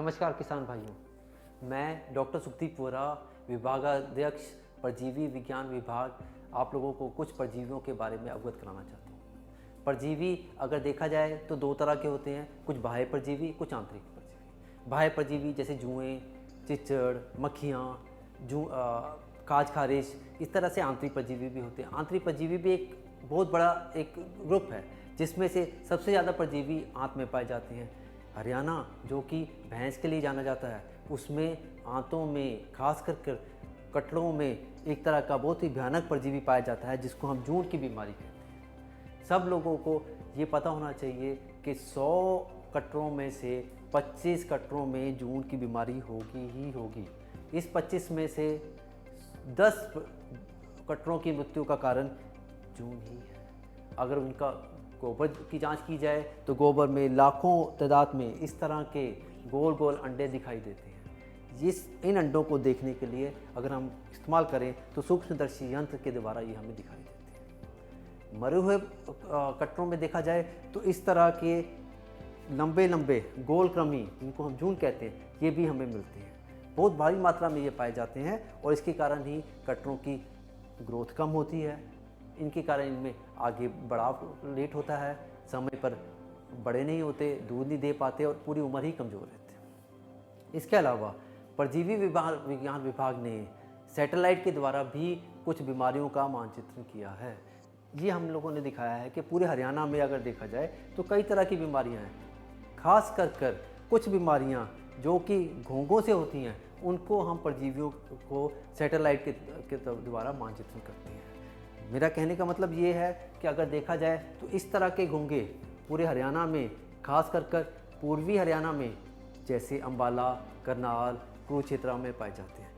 नमस्कार किसान भाइयों, मैं डॉक्टर सुखदीप वोरा, विभागाध्यक्ष परजीवी विज्ञान विभाग, आप लोगों को कुछ परजीवियों के बारे में अवगत कराना चाहता हूँ। परजीवी अगर देखा जाए तो दो तरह के होते हैं, कुछ बाह्य परजीवी, कुछ आंतरिक परजीवी। बाह्य परजीवी जैसे जुएँ, चिचड़, मक्खियाँ, काज खारिश, इस तरह से आंतरिक परजीवी भी होते हैं। आंतरिक परजीवी भी एक बहुत बड़ा एक ग्रुप है जिसमें से सबसे ज़्यादा परजीवी आंत में पाए जाते हैं। हरियाणा जो कि भैंस के लिए जाना जाता है, उसमें आंतों में खास कर कटड़ों में एक तरह का बहुत ही भयानक परजीवी पाया जाता है जिसको हम जून की बीमारी कहते हैं। सब लोगों को ये पता होना चाहिए कि 100 कटड़ों में से 25 कटड़ों में जून की बीमारी होगी ही होगी। इस 25 में से 10 कटड़ों की मृत्यु का कारण जून ही है। अगर उनका गोबर की जांच की जाए तो गोबर में लाखों तादाद में इस तरह के गोल गोल अंडे दिखाई देते हैं। इन अंडों को देखने के लिए अगर हम इस्तेमाल करें तो सूक्ष्मदर्शी यंत्र के द्वारा ये हमें दिखाई देते हैं। मरे हुए कटरों में देखा जाए तो इस तरह के लंबे लंबे गोल क्रमी, जिनको हम जून कहते हैं, ये भी हमें मिलते हैं। बहुत भारी मात्रा में ये पाए जाते हैं और इसके कारण ही कटरों की ग्रोथ कम होती है। इनके कारण इनमें आगे बढ़ाव लेट होता है, समय पर बड़े नहीं होते, दूध नहीं दे पाते और पूरी उम्र ही कमज़ोर रहते हैं। इसके अलावा परजीवी विज्ञान विभाग ने सैटेलाइट के द्वारा भी कुछ बीमारियों का मानचित्रण किया है। ये हम लोगों ने दिखाया है कि पूरे हरियाणा में अगर देखा जाए तो कई तरह की बीमारियां हैं। खास कर कुछ बीमारियां जो कि घोंघों से होती हैं, उनको हम परजीवियों को सैटेलाइट के द्वारा मानचित्रण करते हैं। मेरा कहने का मतलब ये है कि अगर देखा जाए तो इस तरह के घोंघे पूरे हरियाणा में, खास कर पूर्वी हरियाणा में, जैसे अम्बाला, करनाल, कुरुक्षेत्र में पाए जाते हैं।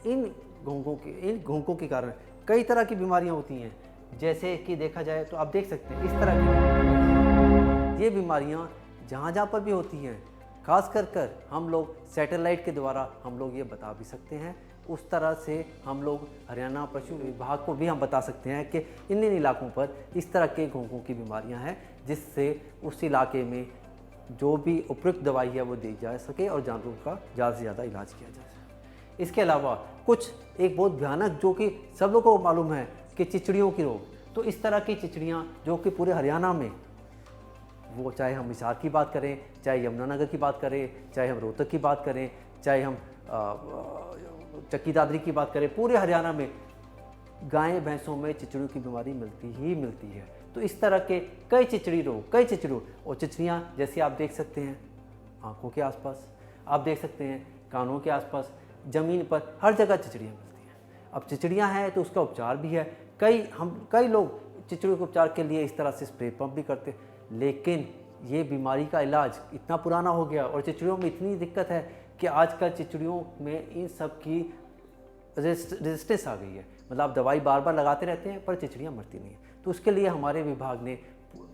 इन घोंघों के कारण कई तरह की बीमारियां होती हैं। जैसे कि देखा जाए तो आप देख सकते हैं इस तरह की ये बीमारियां जहाँ पर भी होती हैं, खास कर हम लोग सैटेलाइट के द्वारा हम लोग ये बता भी सकते हैं। उस तरह से हम लोग हरियाणा पशु विभाग को भी हम बता सकते हैं कि इन इलाकों पर इस तरह के घोंघों की बीमारियां हैं, जिससे उस इलाके में जो भी उपयुक्त दवाई है वो दी जा सके और जानवरों का ज़्यादा से ज़्यादा इलाज किया जा सके। इसके अलावा कुछ एक बहुत भयानक, जो कि सब लोगों को मालूम है, कि चिचड़ियों की रोग। तो इस तरह की चिचड़ियाँ जो कि पूरे हरियाणा में, वो चाहे हम हिसार की बात करें, चाहे यमुनानगर की बात करें, चाहे हम रोहतक की बात करें, चाहे हम चक्की दादरी की बात करें, पूरे हरियाणा में गाय भैंसों में चिचड़ियों की बीमारी मिलती है। तो इस तरह के कई चिचड़ियों और चिचड़ियाँ जैसे आप देख सकते हैं आँखों के आसपास, आप देख सकते हैं कानों के आसपास, ज़मीन पर, हर जगह चिचड़ियाँ मिलती हैं। अब चिचड़ियाँ हैं तो उसका उपचार भी है। कई लोग चिचड़ियों के उपचार के लिए इस तरह से स्प्रे पंप भी करते हैं, लेकिन ये बीमारी का इलाज इतना पुराना हो गया और चिचड़ियों में इतनी दिक्कत है कि आजकल चिचड़ियों में इन सब की रेजिस्टेंस आ गई है। मतलब आप दवाई बार बार लगाते रहते हैं पर चिचड़ियाँ मरती नहीं हैं। तो उसके लिए हमारे विभाग ने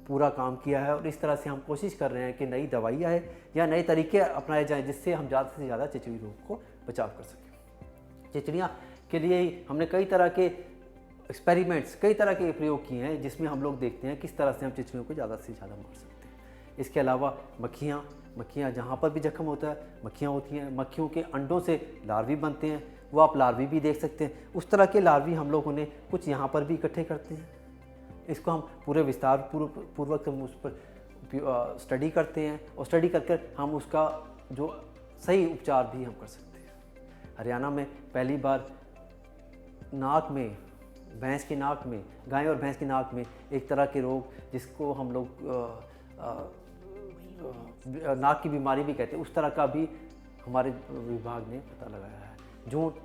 पूरा काम किया है और इस तरह से हम कोशिश कर रहे हैं कि नई दवाइयाँ है या नए तरीके अपनाए जाएँ जिससे हम ज़्यादा से ज़्यादा चिचड़ी रोग को बचाव कर सकें। चिचड़ियाँ के लिए ही हमने कई तरह के एक्सपेरिमेंट्स, कई तरह के प्रयोग किए हैं जिसमें हम लोग देखते हैं किस तरह से हम चिचड़ियों को ज़्यादा से ज़्यादा मार सकते हैं। इसके अलावा मक्खियाँ जहाँ पर भी जख्म होता है मक्खियाँ होती हैं। मक्खियों के अंडों से लार्वी बनते हैं, वो आप लार्वी भी देख सकते हैं। उस तरह के लार्वी हम लोगों ने कुछ यहाँ पर भी इकट्ठे करते हैं। इसको हम पूरे विस्तार पूर्वक हम उस पर स्टडी करते हैं और स्टडी कर हम उसका जो सही उपचार भी हम कर सकते हैं। हरियाणा में पहली बार नाक में, भैंस की नाक में, गाय और भैंस की नाक में एक तरह के रोग जिसको हम लोग नाक की बीमारी भी कहते हैं, उस तरह का भी हमारे विभाग ने पता लगाया है,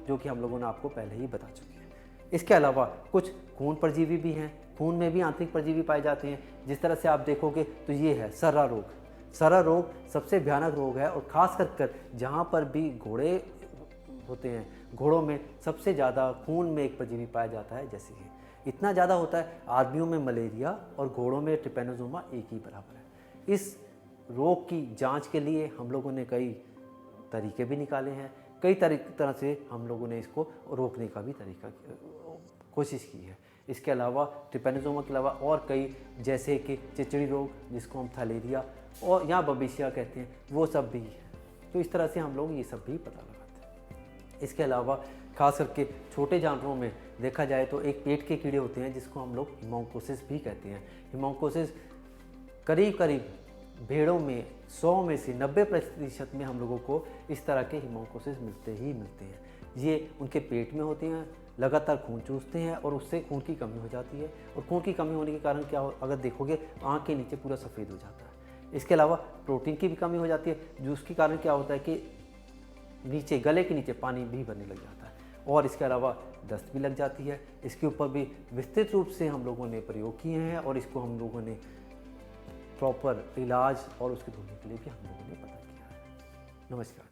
जो कि हम लोगों ने आपको पहले ही बता चुके हैं। इसके अलावा कुछ खून परजीवी भी हैं। खून में भी आंतरिक परजीवी पाए जाते हैं। जिस तरह से आप देखोगे तो ये है सर्रा रोग। सर्रा रोग सबसे भयानक रोग है और ख़ास कर जहाँ पर भी घोड़े होते हैं, घोड़ों में सबसे ज़्यादा खून में एक परजीवी पाया जाता है। जैसे कि इतना ज़्यादा होता है, आदमियों में मलेरिया और घोड़ों में ट्रिपेनोसोमा एक ही बराबर है। इस रोग की जांच के लिए हम लोगों ने कई तरीके भी निकाले हैं। कई तरह से हम लोगों ने इसको रोकने का भी कोशिश की है। इसके अलावा ट्रिपेनोसोमा के अलावा और कई, जैसे कि चिचड़ी रोग जिसको हम थैलेरिया और यहाँ बबीसिया कहते हैं, वो सब भी तो इस तरह से हम लोग ये सब भी पता लगाते हैं। इसके अलावा खास करके छोटे जानवरों में देखा जाए तो एक पेट के कीड़े होते हैं जिसको हम लोग हिमोंकोसिस भी कहते हैं। हिमोंकोसिस करीब करीब भेड़ों में 100 में से 90% में हम लोगों को इस तरह के हिमोंकोसिस मिलते हैं। ये उनके पेट में होते हैं, लगातार खून चूसते हैं और उससे खून की कमी हो जाती है, और खून की कमी होने के कारण क्या अगर देखोगे तो आँख के नीचे पूरा सफ़ेद हो जाता है। इसके अलावा प्रोटीन की भी कमी हो जाती है, जिसके कारण क्या होता है कि नीचे गले के नीचे पानी भी भरने लग जाता है, और इसके अलावा दस्त भी लग जाती है। इसके ऊपर भी विस्तृत रूप से हम लोगों ने प्रयोग किए हैं, और इसको हम लोगों ने प्रॉपर इलाज और उसके धोने के लिए भी हम लोगों ने पता किया है। नमस्कार।